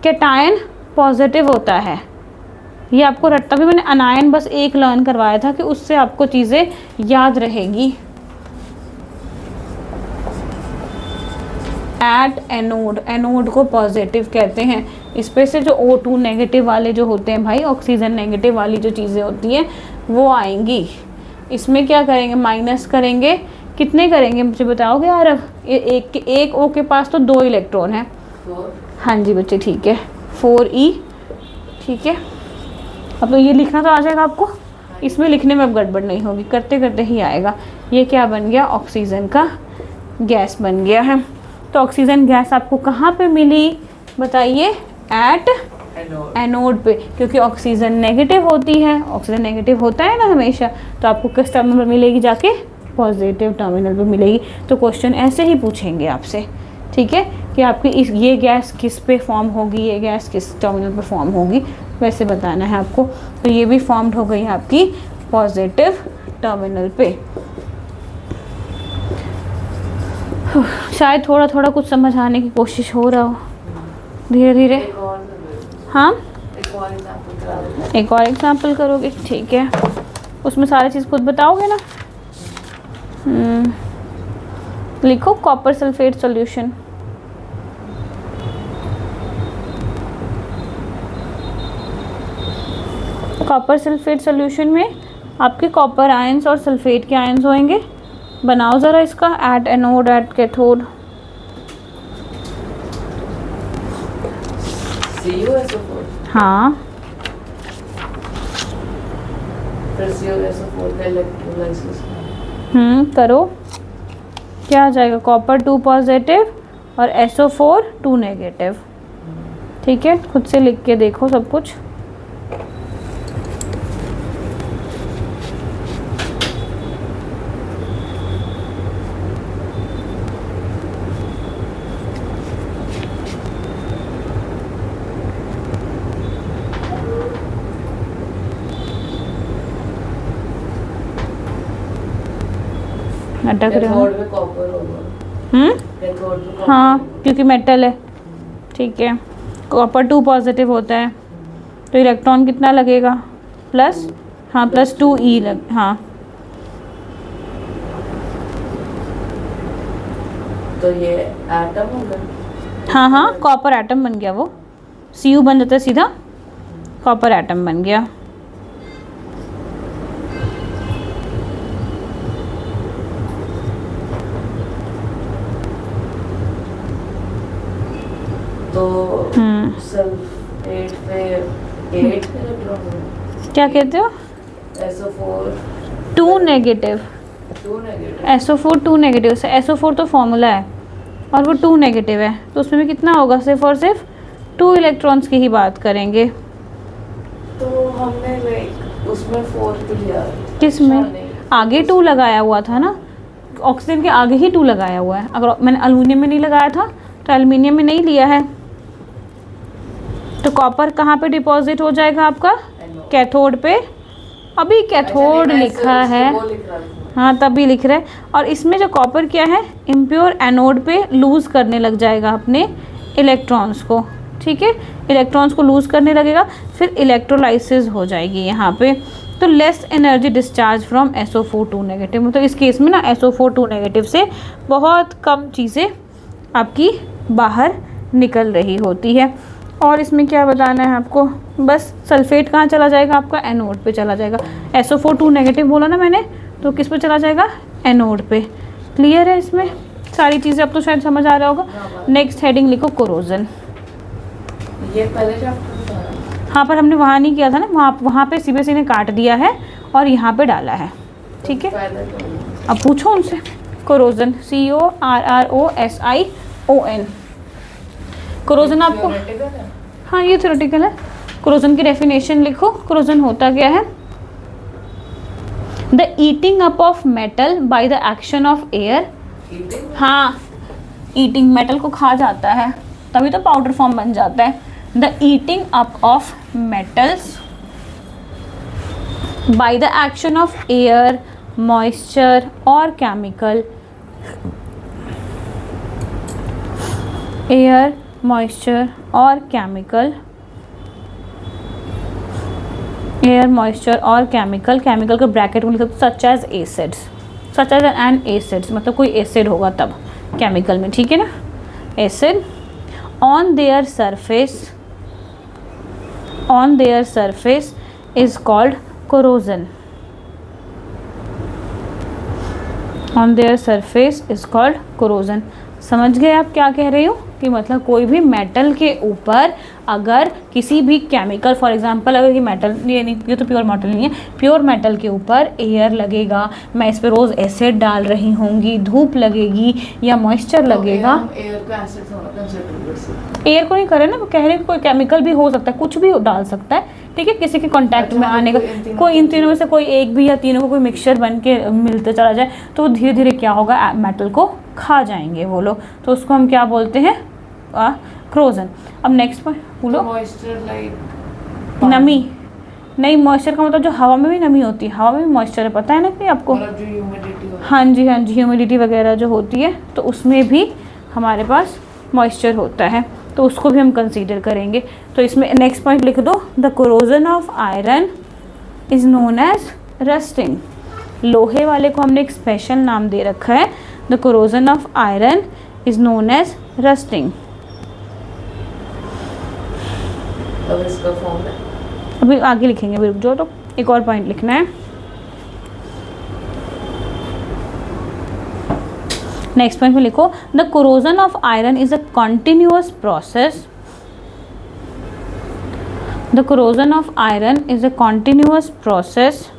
Speaker 1: कैटायन पॉजिटिव होता है। ये आपको रटता भी, मैंने अनायन बस एक लर्न करवाया था कि उससे आपको चीज़ें याद रहेगी। एट एनोड, एनोड को पॉजिटिव कहते हैं। इस पे से जो O2 नेगेटिव वाले जो होते हैं भाई, ऑक्सीजन नेगेटिव वाली जो चीज़ें होती हैं वो आएंगी। इसमें क्या करेंगे? माइनस करेंगे। कितने करेंगे मुझे बताओगे यार? अब एक O के पास तो 2 इलेक्ट्रॉन है।
Speaker 2: 4
Speaker 1: हाँ जी बच्चे, ठीक है, 4E। ठीक है, अब तो ये लिखना तो आ जाएगा आपको, इसमें लिखने में अब गड़बड़ नहीं होगी, करते करते ही आएगा। ये क्या बन गया? ऑक्सीजन का गैस बन गया है। तो ऑक्सीजन गैस आपको कहाँ पे मिली बताइए? एट एनोड पे, क्योंकि ऑक्सीजन नेगेटिव होती है। ऑक्सीजन नेगेटिव होता है ना हमेशा, तो आपको किस टर्मिनल पर मिलेगी? जाके पॉजिटिव टर्मिनल पर मिलेगी। तो क्वेश्चन ऐसे ही पूछेंगे आपसे, ठीक है, कि आपकी ये गैस किस पे फॉर्म होगी, ये गैस किस टर्मिनल पर फॉर्म होगी, वैसे बताना है आपको। तो ये भी फॉर्म्ड हो गई आपकी पॉजिटिव टर्मिनल पे। शायद थोड़ा थोड़ा कुछ समझ आने की कोशिश हो रहा हो धीरे धीरे। हाँ, एक और एग्जाम्पल करोगे? ठीक है, उसमें सारी चीज़ खुद बताओगे ना? लिखो copper sulphate solution. Copper sulphate solution में आपके कॉपर आयंस और सल्फेट के आयंस होंगे। बनाओ ज़रा इसका। At anode at cathode.
Speaker 2: CuSO4
Speaker 1: हाँ,
Speaker 2: फिर CuSO4 का इलेक्ट्रोलाइसिस
Speaker 1: करो। क्या आ जाएगा? कॉपर 2 पॉजिटिव और SO4 2 नेगेटिव। ठीक है, खुद से लिख के देखो सब कुछ। अटक रहे हो?
Speaker 2: कैथोड में कॉपर होगा। कैथोड में copper
Speaker 1: हाँ,
Speaker 2: होगा।
Speaker 1: क्योंकि मेटल है। ठीक है, कॉपर 2 पॉजिटिव होता है, तो इलेक्ट्रॉन कितना लगेगा? प्लस, हाँ प्लस 2E लग, हाँ।
Speaker 2: तो ये एटम होगा।
Speaker 1: हाँ हाँ, कॉपर एटम बन गया वो। Cu बन जाता है सीधा, कॉपर एटम बन गया।
Speaker 2: तो सल्फेट पे 8 इलेक्ट्रॉन,
Speaker 1: क्या कहते हो?
Speaker 2: SO4
Speaker 1: 2 negative.
Speaker 2: 2 negative.
Speaker 1: SO4 2 negative से, SO4 तो फॉर्मूला है और वो 2 नेगेटिव है, तो उसमें भी कितना होगा? सिर्फ और सिर्फ 2 इलेक्ट्रॉन्स की ही बात करेंगे।
Speaker 2: तो हमने लाइक उसमें 4 भी लिया।
Speaker 1: किस में? आगे 2 लगाया हुआ था ना, ऑक्सीजन के आगे ही 2 लगाया हुआ है। अगर मैंने एल्युमिनियम में नहीं लगाया था तो एल्युमिनियम में नहीं लिया है। तो कॉपर कहाँ पे डिपॉजिट हो जाएगा आपका? कैथोड पे। अभी कैथोड लिखा है,
Speaker 2: वो लिख रहा था।
Speaker 1: हाँ तभी लिख रहे हैं। और इसमें जो कॉपर क्या है, इम्प्योर एनोड पे लूज़ करने लग जाएगा अपने इलेक्ट्रॉन्स को। ठीक है, इलेक्ट्रॉन्स को लूज़ करने लगेगा, फिर इलेक्ट्रोलाइसिस हो जाएगी यहाँ पे। तो less energy discharge from SO4 2 negative. तो इस केस में ना SO4 2 नेगेटिव से बहुत कम चीज़ें आपकी बाहर निकल रही होती है। और इसमें क्या बताना है आपको? बस सल्फेट कहाँ चला जाएगा आपका? एनोड पे चला जाएगा। SO4 2 नेगेटिव बोला ना मैंने, तो तो किस पे चला जाएगा, एनोड पे। क्लियर है इसमें सारी चीज़ें, अब तो शायद समझ आ रहा होगा। नेक्स्ट हेडिंग लिखो कोरोजन।
Speaker 2: ये पहले चैप्टर था।
Speaker 1: हाँ पर हमने वहाँ नहीं किया था ना, वहाँ पे सीबीएसई ने काट दिया है और यहाँ पे डाला है, ठीक है। अब पूछो उनसे। Corrosion, CORROSION। कोरोजन आपको, हाँ ये थ्योरेटिकल है। कोरोजन की डेफिनेशन लिखो। कोरोजन होता क्या है, the eating up of metal by the action of air. हाँ, ईटिंग, मेटल को खा जाता है तभी तो पाउडर फॉर्म बन जाता है। The eating up of metals by the action of air, moisture और केमिकल, एयर, मॉइस्चर और केमिकल, एयर, मॉइस्चर और केमिकल, केमिकल को ब्रैकेट में लिख सकते, such as acids, such as an acids, मतलब कोई एसिड होगा तब केमिकल में, ठीक है ना, acid. On their surface, on their surface is called corrosion, on their surface is called corrosion. समझ गए आप क्या कह रही हूँ, कि मतलब कोई भी मेटल के ऊपर अगर किसी भी केमिकल, फॉर एग्जांपल अगर ये मेटल, ये नहीं, ये तो प्योर मेटल नहीं है, प्योर मेटल के ऊपर एयर लगेगा, मैं इस पर रोज़ एसिड डाल रही होंगी, धूप लगेगी या मॉइस्चर लगेगा।
Speaker 2: एयर को एसिड होना कंसीडर,
Speaker 1: एयर को नहीं करे ना, वो कह रहे हैं कोई केमिकल भी हो सकता है, कुछ भी डाल सकता है, ठीक है, किसी के कांटेक्ट में आने का, कोई इन तीनों में से कोई एक भी या तीनों को कोई मिक्सचर बन के मिलते चला जाए तो धीरे धीरे क्या होगा, मेटल को खा जाएंगे वो लोग, तो उसको हम क्या बोलते हैं, कोरोजन। अब नेक्स्ट पॉइंट बोलो।
Speaker 2: मॉइस्चर लाइक
Speaker 1: नमी, नहीं मॉइस्चर का मतलब जो हवा में भी नमी होती है, हवा में भी मॉइस्चर है, पता है ना कि आपको,
Speaker 2: मतलब जो ह्यूमिडिटी होती है।
Speaker 1: हाँ जी हाँ जी, ह्यूमिडिटी वगैरह जो होती है तो उसमें भी हमारे पास मॉइस्चर होता है, तो उसको भी हम कंसीडर करेंगे। तो इसमें नेक्स्ट पॉइंट लिख दो, the corrosion of iron is known as rusting. लोहे वाले को हमने एक स्पेशल नाम दे रखा है, the corrosion of iron is known as rusting.
Speaker 2: अब इसका फॉर्म है,
Speaker 1: अभी आगे लिखेंगे, अभी रुक जाओ, तो एक और पॉइंट लिखना है। नेक्स्ट पॉइंट में लिखो, the corrosion of iron is a continuous process, the corrosion of iron is a continuous process,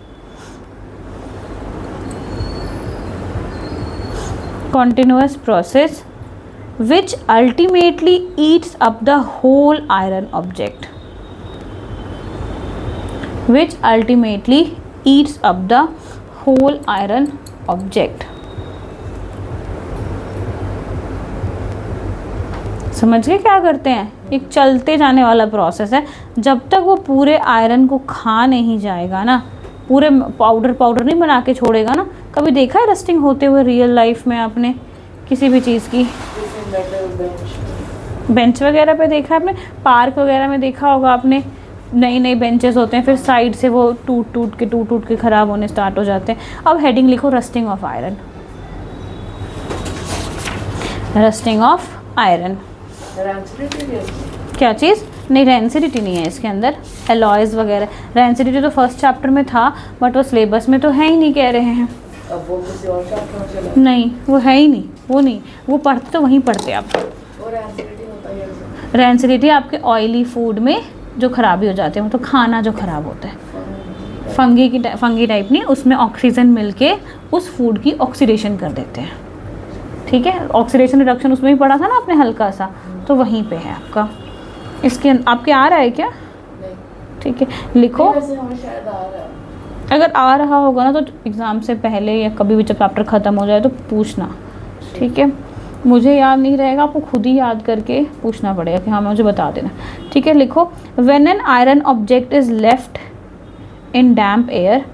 Speaker 1: continuous process which ultimately eats up the whole iron object, which ultimately eats up the whole iron object। समझ गए क्या करते हैं, एक चलते जाने वाला process है, जब तक वो पूरे आयरन को खा नहीं जाएगा ना, पूरे पाउडर नहीं बना के छोड़ेगा ना। कभी देखा है रस्टिंग होते हुए रियल लाइफ में आपने किसी भी चीज़ की, बेंच वगैरह पे देखा है आपने, पार्क वगैरह में देखा होगा आपने, नई नई बेंचेस होते हैं, फिर साइड से वो टूट टूट के ख़राब होने स्टार्ट हो जाते हैं। अब हेडिंग लिखो, rusting of iron, rusting of iron. क्या चीज़, नहीं रेंसिडिटी नहीं है इसके अंदर, एलॉयज़ वगैरह, रेंसिडिटी तो फर्स्ट चैप्टर में था बट वो सिलेबस में तो है ही नहीं, कह रहे हैं।
Speaker 2: अब वो किसी और चैप्टर में चला,
Speaker 1: नहीं वो है ही नहीं, वो नहीं, वो पढ़ते तो वहीं पढ़ते आप।
Speaker 2: और रेंसिडिटी होता है ऐसे,
Speaker 1: रेंसिडिटी आपके ऑयली फूड में जो खराबी हो जाती है, मतलब खाना जो खराब होता है, फंगी टाइप नहीं, उसमें ऑक्सीजन मिलके उस फूड की ऑक्सीडेशन कर देते हैं, ठीक है। ऑक्सीडेशन रिडक्शन उसमें भी पढ़ा था ना आपने हल्का सा, तो वहीं पे है आपका। इसके आपके आ रहा है क्या, ठीक है, लिखो।
Speaker 2: वैसे हमें शायद आ रहा है,
Speaker 1: अगर आ रहा होगा ना तो एग्ज़ाम से पहले या कभी भी जब चैप्टर ख़त्म हो जाए तो पूछना, ठीक है। मुझे याद नहीं रहेगा, आपको खुद ही याद करके पूछना पड़ेगा कि हाँ मुझे बता देना, ठीक है। लिखो, when an iron object is left in damp air,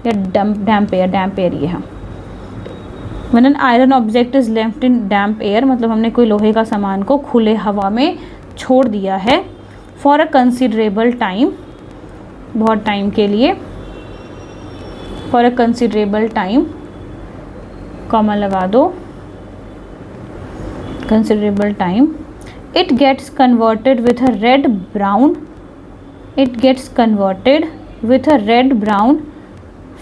Speaker 1: या डैम्प एयर ये है। When an iron object is left in damp air, मतलब हमने कोई लोहे का सामान को खुले हवा में छोड़ दिया है, फॉर अ कंसिडरेबल टाइम, बहुत टाइम के लिए, for a considerable time, comma लगा दो, considerable time, it gets converted with a red brown, it gets converted with a red brown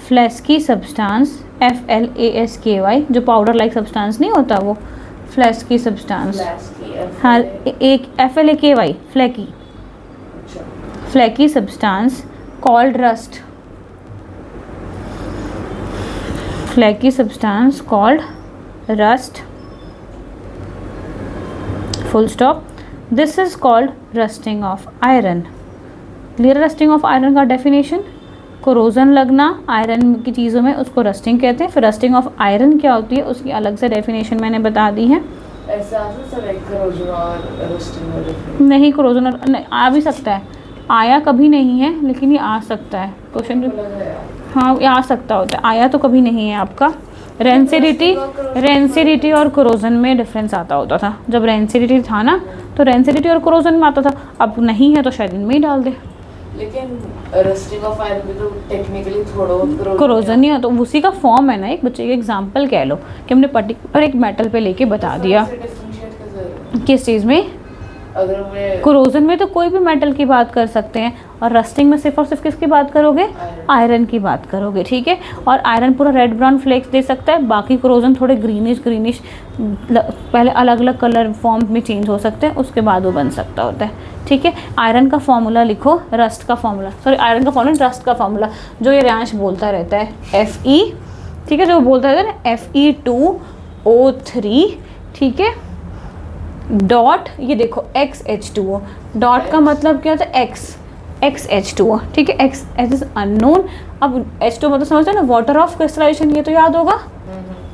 Speaker 1: flasky substance FLASKY, जो पाउडर लाइक सब्सटेंस नहीं होता वो, फ्लैस्की substance.
Speaker 2: Flash की
Speaker 1: हाँ, एक FLAKY, फ्लैकी,
Speaker 2: अच्छा
Speaker 1: flaky substance called rust, flaky substance called rust, full stop. This is called rusting of iron. Clear? Rusting of iron का definition, corrosion लगना आयरन की चीज़ों में, उसको रस्टिंग कहते हैं। फिर रस्टिंग ऑफ आयरन क्या होती है उसकी अलग से डेफिनेशन मैंने बता दी है।
Speaker 2: ऐसा आ सकता है करोजन और रस्टिंग में डिफरेंस?
Speaker 1: नहीं, कोरोजन आ भी सकता है, आया कभी नहीं है लेकिन ये आ सकता है। क्वेश्चन
Speaker 2: लग रहा है यार।
Speaker 1: हाँ, ये आ सकता होता है, आया तो कभी नहीं है आपका। रेंसिडिटी और कोरोजन में डिफरेंस आता होता था। जब रेंसिडिटी था ना तो रेंसिडिटी और कोरोजन में आता था, अब नहीं है तो शायद इनमें ही डाल दे।
Speaker 2: लेकिन रस्टिंग ऑफ आयरन भी तो टेक्निकली थोड़ा बहुत
Speaker 1: कोरोजन नहीं है तो उसी का फॉर्म है ना, एक बच्चे का एग्जाम्पल कह लो कि हमने पर्टिकुलर एक मेटल पे लेके बता दिया।
Speaker 2: डिफरेंशिएट कैसे?
Speaker 1: किस चीज़ में?
Speaker 2: अगर मैं
Speaker 1: कोरोजन में तो कोई भी मेटल की बात कर सकते हैं, और रस्टिंग में सिर्फ और सिर्फ किसकी बात करोगे? आयरन की बात करोगे, ठीक है। और आयरन पूरा रेड ब्राउन फ्लेक्स दे सकता है, बाकी कोरोजन थोड़े ग्रीनिश पहले अलग अलग कलर फॉर्म में चेंज हो सकते हैं, उसके बाद वो बन सकता होता है, ठीक है। आयरन का फॉर्मूला लिखो, रस्ट का फॉर्मूला, सॉरी आयरन का फॉर्मूला, रस्ट का फॉर्मूला जो ये रियांश बोलता रहता है, Fe, ठीक है, जो बोलता रहता है ना Fe2O3, ठीक है, डॉट, ये देखो XH2O, डॉट का मतलब क्या होता है? XH2O, ठीक है, X इज अननोन। अब H2 मतलब समझते हैं ना, वाटर ऑफ क्रिस्टलाइजेशन, ये तो याद होगा,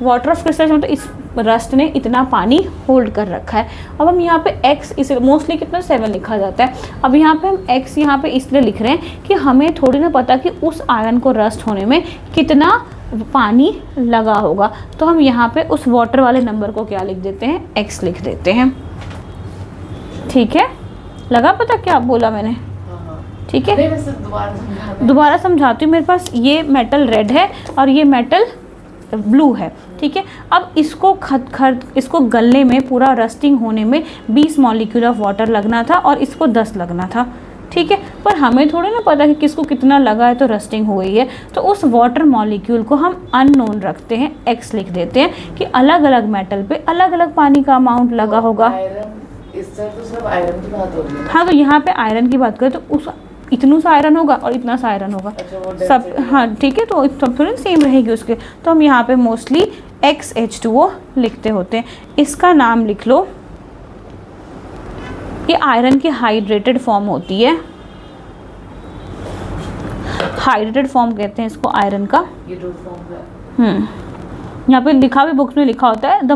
Speaker 1: वाटर ऑफ क्रिस्टलाइजेशन, तो इस रस्ट ने इतना पानी होल्ड कर रखा है। अब हम यहाँ पे X, इसे मोस्टली कितना 7 लिखा जाता है। अब यहाँ पे हम X यहाँ पे इसलिए लिख रहे हैं कि हमें थोड़ी ना पता कि उस आयरन को रस्ट होने में कितना पानी लगा होगा, तो हम यहाँ पे उस वाटर वाले नंबर को क्या लिख देते हैं? X लिख देते हैं, ठीक है। लगा पता क्या बोला मैंने? ठीक है,
Speaker 2: नहीं, वैसे
Speaker 1: दोबारा समझाती हूँ। मेरे पास ये मेटल रेड है और ये मेटल ब्लू है, ठीक है। अब इसको इसको गलने में, पूरा रस्टिंग होने में 20 मॉलिक्यूल ऑफ वाटर लगना था और इसको 10 लगना था, ठीक है। पर हमें थोड़े ना पता कि किसको कितना लगा है तो रस्टिंग हो गई है, तो उस वाटर मॉलिक्यूल को हम अननोन रखते हैं, X लिख देते हैं कि अलग अलग मेटल पे अलग अलग पानी का अमाउंट लगा होगा।
Speaker 2: इस तरह तो सिर्फ आयरन की बात हो रही है।
Speaker 1: हाँ, तो यहाँ पे आयरन की बात करें तो उस इतनू सा आयरन होगा और इतना सा आयरन होगा,
Speaker 2: अच्छा, वो
Speaker 1: सब,
Speaker 2: density।
Speaker 1: हाँ ठीक है, तो सब थोड़ी सेम रहेगी उसके, तो हम यहाँ पे मोस्टली XH2O लिखते होते हैं। इसका नाम लिख लो, ये आयरन की हाइड्रेटेड फॉर्म होती है, हाइड्रेटेड फॉर्म कहते हैं इसको आयरन का।
Speaker 2: ये दो फॉर्म है।
Speaker 1: यहाँ पे लिखा भी, बुक्स में लिखा होता है the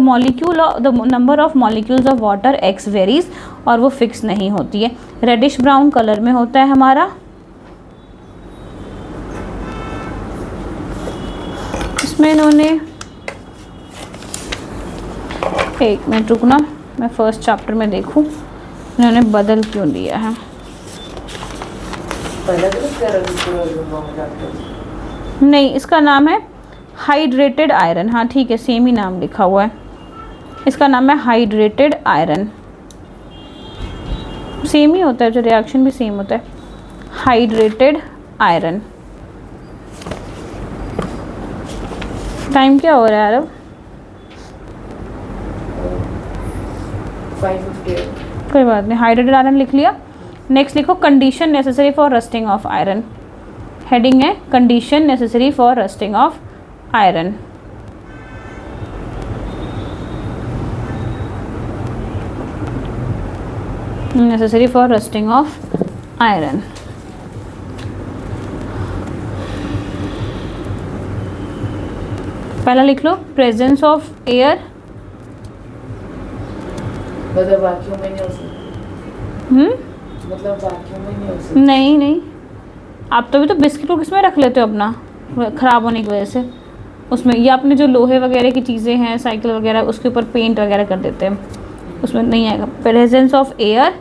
Speaker 1: number of molecules of water X varies, और वो फिक्स नहीं होती है। रेडिश ब्राउन कलर में होता है हमारा। इसमें इन्होंने, एक मिनट रुकना, मैं फर्स्ट चैप्टर में देखूं इन्होंने बदल क्यों दिया है।
Speaker 2: पहले तो क्या चैप्टर?
Speaker 1: नहीं, इसका नाम है हाइड्रेटेड आयरन, हाँ ठीक है, सेम ही नाम लिखा हुआ है। इसका नाम है हाइड्रेटेड आयरन, सेम ही होता है, जो रिएक्शन भी सेम होता है, हाइड्रेटेड आयरन। टाइम क्या हो रहा है यार अब?
Speaker 2: 5:58।
Speaker 1: कोई बात नहीं, हाइड्रेटेड आयरन लिख लिया। नेक्स्ट लिखो condition necessary for rusting of iron. Heading है condition necessary for rusting of iron. Necessary for rusting of iron. पहला लिख लो प्रेजेंस ऑफ एयर,
Speaker 2: मतलब वैक्यूम में नहीं हो सकती। मतलब वैक्यूम में नहीं हो सकती।
Speaker 1: नहीं, आप तो भी तो बिस्किट को किसमें रख लेते हो अपना, ख़राब होने की वजह से उसमें, या अपने जो लोहे वगैरह की चीज़ें हैं, साइकिल वगैरह, उसके ऊपर पेंट वगैरह कर देते हैं, उसमें नहीं आएगा। प्रेजेंस ऑफ एयर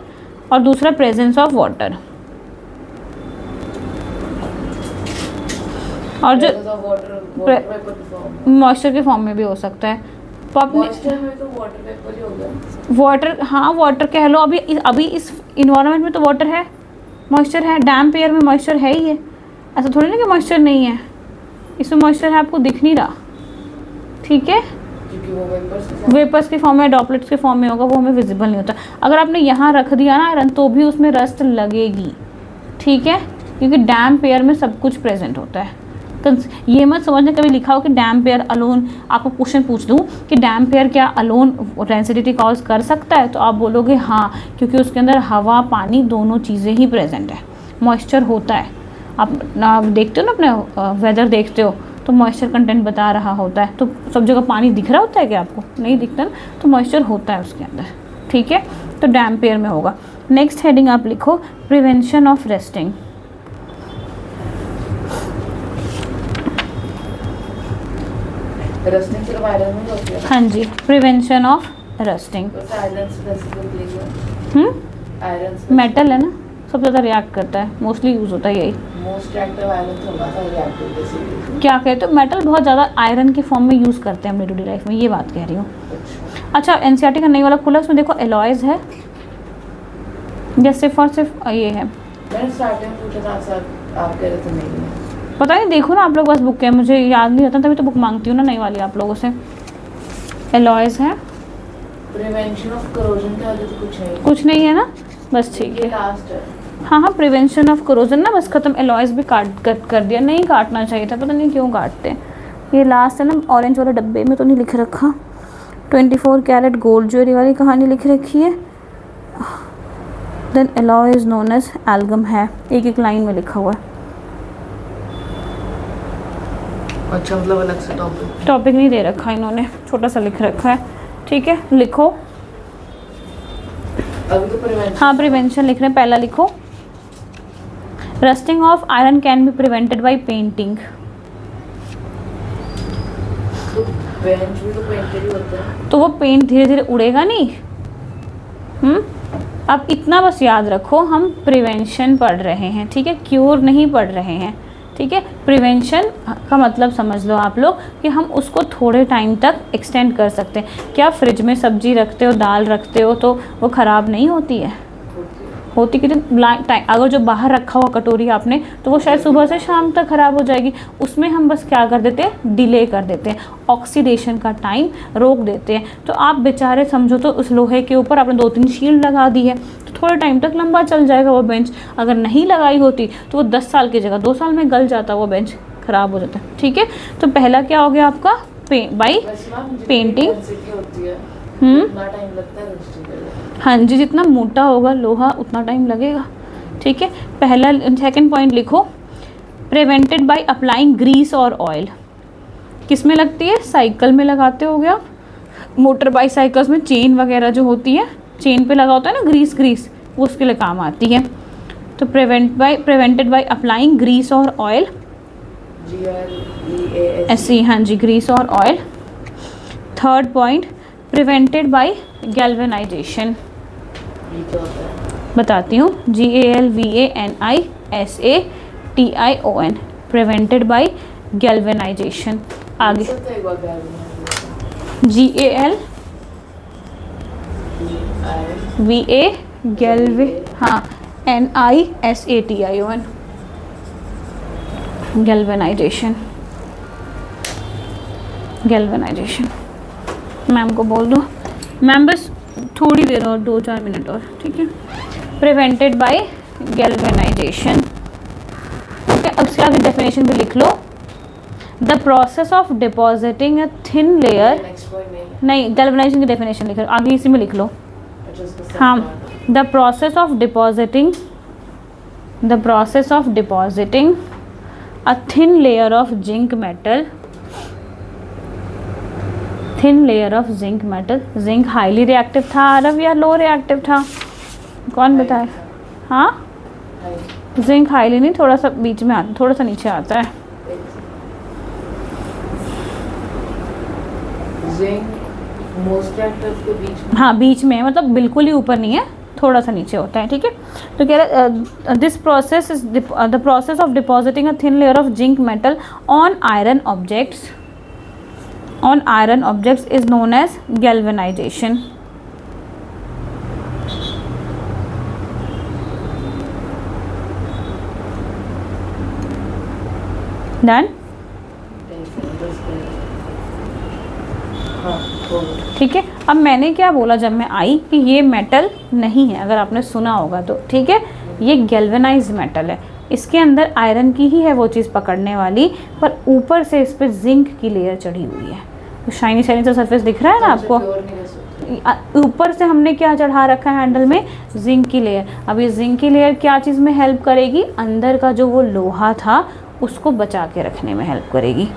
Speaker 1: और दूसरा प्रेजेंस ऑफ वाटर। और जो मॉइस्चर के फॉर्म में भी हो सकता है, तो आपने
Speaker 2: मॉइस्चर में तो वाटर वेपर ही होगा।
Speaker 1: वाटर, हाँ वाटर कह लो। अभी इस इन्वायरमेंट में तो वाटर है, मॉइस्चर है, डैम्प एयर में मॉइस्चर है ही है, ऐसा थोड़ी ना कि मॉइस्चर नहीं है, इसमें मॉइस्चर है, आपको दिख नहीं रहा। ठीक है,
Speaker 2: क्योंकि वो
Speaker 1: वेपर्स के फॉर्म में, ड्रॉपलेट्स के फॉर्म में होगा, वो हमें विजिबल नहीं होता। अगर आपने यहाँ रख दिया ना आयरन तो भी उसमें रस्ट लगेगी, ठीक है, क्योंकि डैम्प एयर में सब कुछ प्रेजेंट होता है। ये मत समझना कभी लिखा हो कि डैम्प एयर अलोन, आपको क्वेश्चन पूछ दूँ कि डैम्प एयर क्या अलोन रेंसिडिटी कॉज कर सकता है, तो आप बोलोगे हाँ, क्योंकि उसके अंदर हवा पानी दोनों चीज़ें ही प्रेजेंट है, मॉइस्चर होता है। आप देखते हो ना, अपने वेदर देखते हो तो मॉइस्चर कंटेंट बता रहा होता है, तो सब जगह पानी दिख रहा होता है क्या आपको? नहीं दिखता ना, तो मॉइस्चर होता है उसके अंदर, ठीक है, तो डैम्प एयर में होगा। नेक्स्ट हेडिंग आप लिखो प्रिवेंशन ऑफ रेस्टिंग।
Speaker 2: रस्टिंग सिर्फ आयरन में होती है।
Speaker 1: हाँ जी, प्रिवेंशन ऑफ रस्टिंग।
Speaker 2: तो आयरन स्पेसिफिकली आयरन
Speaker 1: मेटल है ना, सबसे ज़्यादा रिएक्ट करता है, मोस्टली यूज़ होता है यही।
Speaker 2: मोस्ट एक्टिव आयरन होगा था रिएक्टिव बेसिकली।
Speaker 1: क्या कहते हो, मेटल बहुत ज़्यादा आयरन के फॉर्म में यूज़ करते हैं हम डेली लाइफ में, ये बात कह रही हूँ। अच्छा, एनसीईआरटी का नई वाला खुला, उसमें देखो एलॉयज है, या सिर्फ और सिर्फ ये है।
Speaker 2: मैंने स्टार्टिंग में पूछा था सर, आप कह रहे थे नहीं है।
Speaker 1: पता नहीं, देखो ना आप लोग बस बुक है, मुझे याद नहीं रहता, तभी तो बुक मांगती हूँ ना नई वाली आप लोगों से। एलॉयज है,
Speaker 2: प्रिवेंशन ऑफ करोजन का तो कुछ है,
Speaker 1: कुछ नहीं है ना, बस ठीक
Speaker 2: ये
Speaker 1: है।
Speaker 2: लास्ट है।
Speaker 1: हाँ हाँ, प्रिवेंशन ऑफ करोजन ना, बस खत्म। एलॉयज भी कट कर दिया, नहीं काटना चाहिए था, पता नहीं क्यों काटते हैं। ये लास्ट है ना, ऑरेंज वाले डब्बे में तो नहीं लिख रखा। 24 कैरेट गोल्ड ज्वेलरी वाली कहानी लिख रखी है। Then alloy is known as amalgam है, एक एक लाइन में लिखा हुआ है।
Speaker 2: अच्छा, मतलब अलग से
Speaker 1: टॉपिक नहीं दे रखा इन्होंने, छोटा सा लिख रखा है, ठीक है, लिखो।
Speaker 2: अभी तो प्रिवेंशन,
Speaker 1: हाँ प्रिवेंशन लिख रहे हैं, पहला लिखो rusting of iron can be prevented by painting.
Speaker 2: तो बेंच भी तो पेंटेड ही होता है,
Speaker 1: तो वो पेंट धीरे धीरे उड़ेगा नहीं। अब इतना बस याद रखो, हम प्रिवेंशन पढ़ रहे हैं, ठीक है, क्योर नहीं पढ़ रहे हैं, ठीक है। प्रिवेंशन का मतलब समझ लो आप लोग कि हम उसको थोड़े टाइम तक एक्सटेंड कर सकते हैं। क्या फ्रिज में सब्जी रखते हो, दाल रखते हो तो वो ख़राब नहीं होती है? होती कितनी टाइम, अगर जो बाहर रखा हुआ कटोरी आपने, तो वो शायद सुबह से शाम तक ख़राब हो जाएगी। उसमें हम बस क्या कर देते हैं, डिले कर देते हैं, ऑक्सीडेशन का टाइम रोक देते हैं। तो आप बेचारे समझो तो उस लोहे के ऊपर आपने 2-3 शील्ड लगा दी है, तो थोड़े टाइम तक लंबा चल जाएगा वो बेंच। अगर नहीं लगाई होती तो वो 10 साल की जगह 2 साल में गल जाता, वो बेंच ख़राब हो जाता, ठीक है। तो पहला क्या हो गया आपका, बाई पेंटिंग।
Speaker 2: उतना टाइम लगता है रस्टिंग के लिए।
Speaker 1: हाँ जी, जितना मोटा होगा लोहा उतना टाइम लगेगा, ठीक है। पहला, सेकंड पॉइंट लिखो प्रिवेंटेड बाय अप्लाइंग ग्रीस और ऑयल। किस में लगती है, साइकिल में लगाते हो गया, मोटर बाईसाइकिल्स में चेन वगैरह जो होती है, चेन पे लगा होता है ना ग्रीस, वो उसके लिए काम आती है। तो प्रिवेंटेड बाय अप्लाइंग ग्रीस और ऑयल, ऐसे, हाँ जी, ग्रीस और oil. Third point prevented by galvanisation, बताती हूँ, GALVANISATION, प्रिवेंटेड बाय गैल्वेनाइजेशन। आगे GALVA गैल्वे, हाँ, NISATION, गैल्वेनाइजेशन। गैल्वेनाइजेशन मैम को बोल दो, मैम बस थोड़ी देर और 2-4 मिनट और, ठीक है। प्रिवेंटेड बाय गैल्वेनाइजेशन, ठीक है। अब इसके आगे डेफिनेशन भी लिख लो, the process of depositing a thin layer, नहीं गैल्वेनाइजेशन की डेफिनेशन लिख लो, आगे इसी में लिख लो। हाँ, the process of depositing a thin layer of zinc metal, thin layer of zinc metal. Zinc highly reactive था आरव या लो रिएक्टिव था, कौन बताए? हाँ, जिंक हाईली नहीं, थोड़ा सा बीच में आता, थोड़ा सा नीचे आता है।
Speaker 2: जिंक मोस्ट रिएक्टिव के बीच में,
Speaker 1: हाँ बीच में, मतलब बिल्कुल ही ऊपर नहीं है, थोड़ा सा नीचे होता है, ठीक है। तो कह रहा this process is the process of depositing a thin layer of zinc metal on iron objects is known as galvanization. Done?
Speaker 2: हाँ हो गया।
Speaker 1: ठीक है। अब मैंने क्या बोला जब मैं आई कि ये मेटल नहीं है, अगर आपने सुना होगा तो, ठीक है, ये गैल्वेनाइज्ड मेटल है, इसके अंदर आयरन की ही है वो चीज़ पकड़ने वाली, पर ऊपर से इस पर जिंक की लेयर चढ़ी हुई है। तो शाइनी शाइनी सा सरफेस दिख रहा है ना आपको,
Speaker 2: प्योर नहीं रह सकती।
Speaker 1: ऊपर से हमने क्या चढ़ा रखा है हैंडल में, जिंक की लेयर। अब ये जिंक की लेयर क्या चीज़ में हेल्प करेगी, अंदर का जो वो लोहा था उसको बचा के रखने में हेल्प करेगी।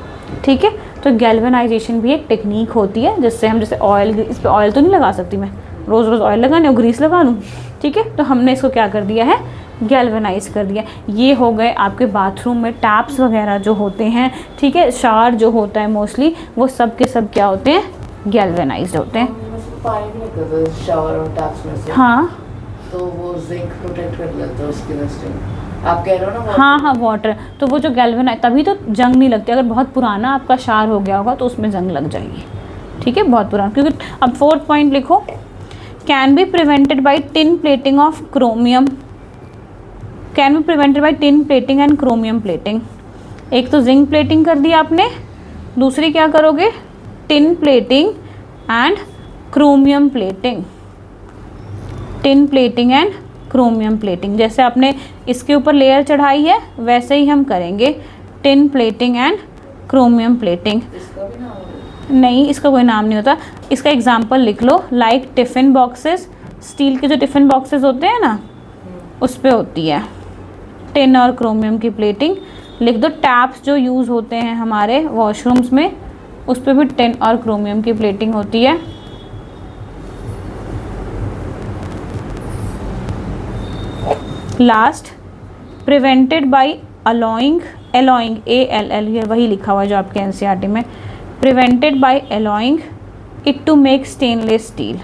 Speaker 1: ठीक है, तो गैल्वेनाइजेशन भी एक टेक्निक होती है, जिससे हम जैसे ऑयल, इस पर ऑयल तो नहीं लगा सकती मैं, रोज़ रोज़ ऑयल लगाने और ग्रीस लगा लूँ, ठीक है, तो हमने इसको क्या कर दिया है, गैल्वेनाइज कर दिया। ये हो गए आपके बाथरूम में टैप्स वगैरह जो होते हैं, ठीक है, शावर जो होता है मोस्टली, वो सब के सब क्या होते हैं, गैल्वेनाइज्ड होते हैं।
Speaker 2: हम उसमें पानी भी निकलता है शावर और टैप्स में से,
Speaker 1: हाँ
Speaker 2: तो वो जिंक प्रोटेक्ट कर लेता है उसकी वजह से। आप कह रहे हो ना
Speaker 1: हाँ हाँ, वाटर, तो वो जो गैल्वेनाइज, तभी तो जंग नहीं लगती। अगर बहुत पुराना आपका शावर हो गया होगा तो उसमें जंग लग जाएगी, ठीक है, बहुत पुराना। क्योंकि अब 4th पॉइंट लिखो, can be prevented by tin plating of chromium, can be prevented by tin plating and chromium plating. एक तो जिंक प्लेटिंग कर दी आपने, दूसरी क्या करोगे, tin plating and chromium plating, tin plating and chromium plating. जैसे आपने इसके ऊपर लेयर चढ़ाई है वैसे ही हम करेंगे, tin plating and chromium plating.
Speaker 2: इसका भी नाम है?
Speaker 1: नहीं, इसका कोई नाम नहीं होता, इसका एग्जांपल लिख लो, लाइक टिफ़िन बॉक्सेस, स्टील के जो टिफ़िन बॉक्सेस होते हैं ना, उस पे होती है टिन और क्रोमियम की प्लेटिंग। लिख दो, टैप्स जो यूज़ होते हैं हमारे वॉशरूम्स में, उस पे भी टिन और क्रोमियम की प्लेटिंग होती है। Last, prevented by alloying, alloying, ALL, ये वही लिखा हुआ है जो आपके NCERT में, prevented by alloying it to make stainless steel,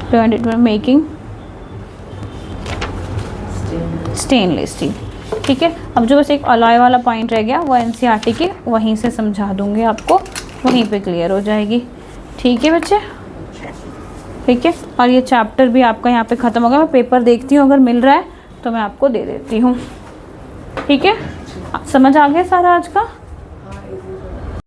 Speaker 1: prevented by making stainless steel. ठीक है, अब जो बस एक अलॉय वाला पॉइंट रह गया वो NCERT के वहीं से समझा दूंगी आपको, वहीं पे क्लियर हो जाएगी। ठीक है बच्चे, ठीक है, और ये चैप्टर भी आपका यहाँ पे ख़त्म होगा। मैं पेपर देखती हूँ, अगर मिल रहा है तो मैं आपको दे देती हूँ। ठीक है, समझ आ गया सारा आज का।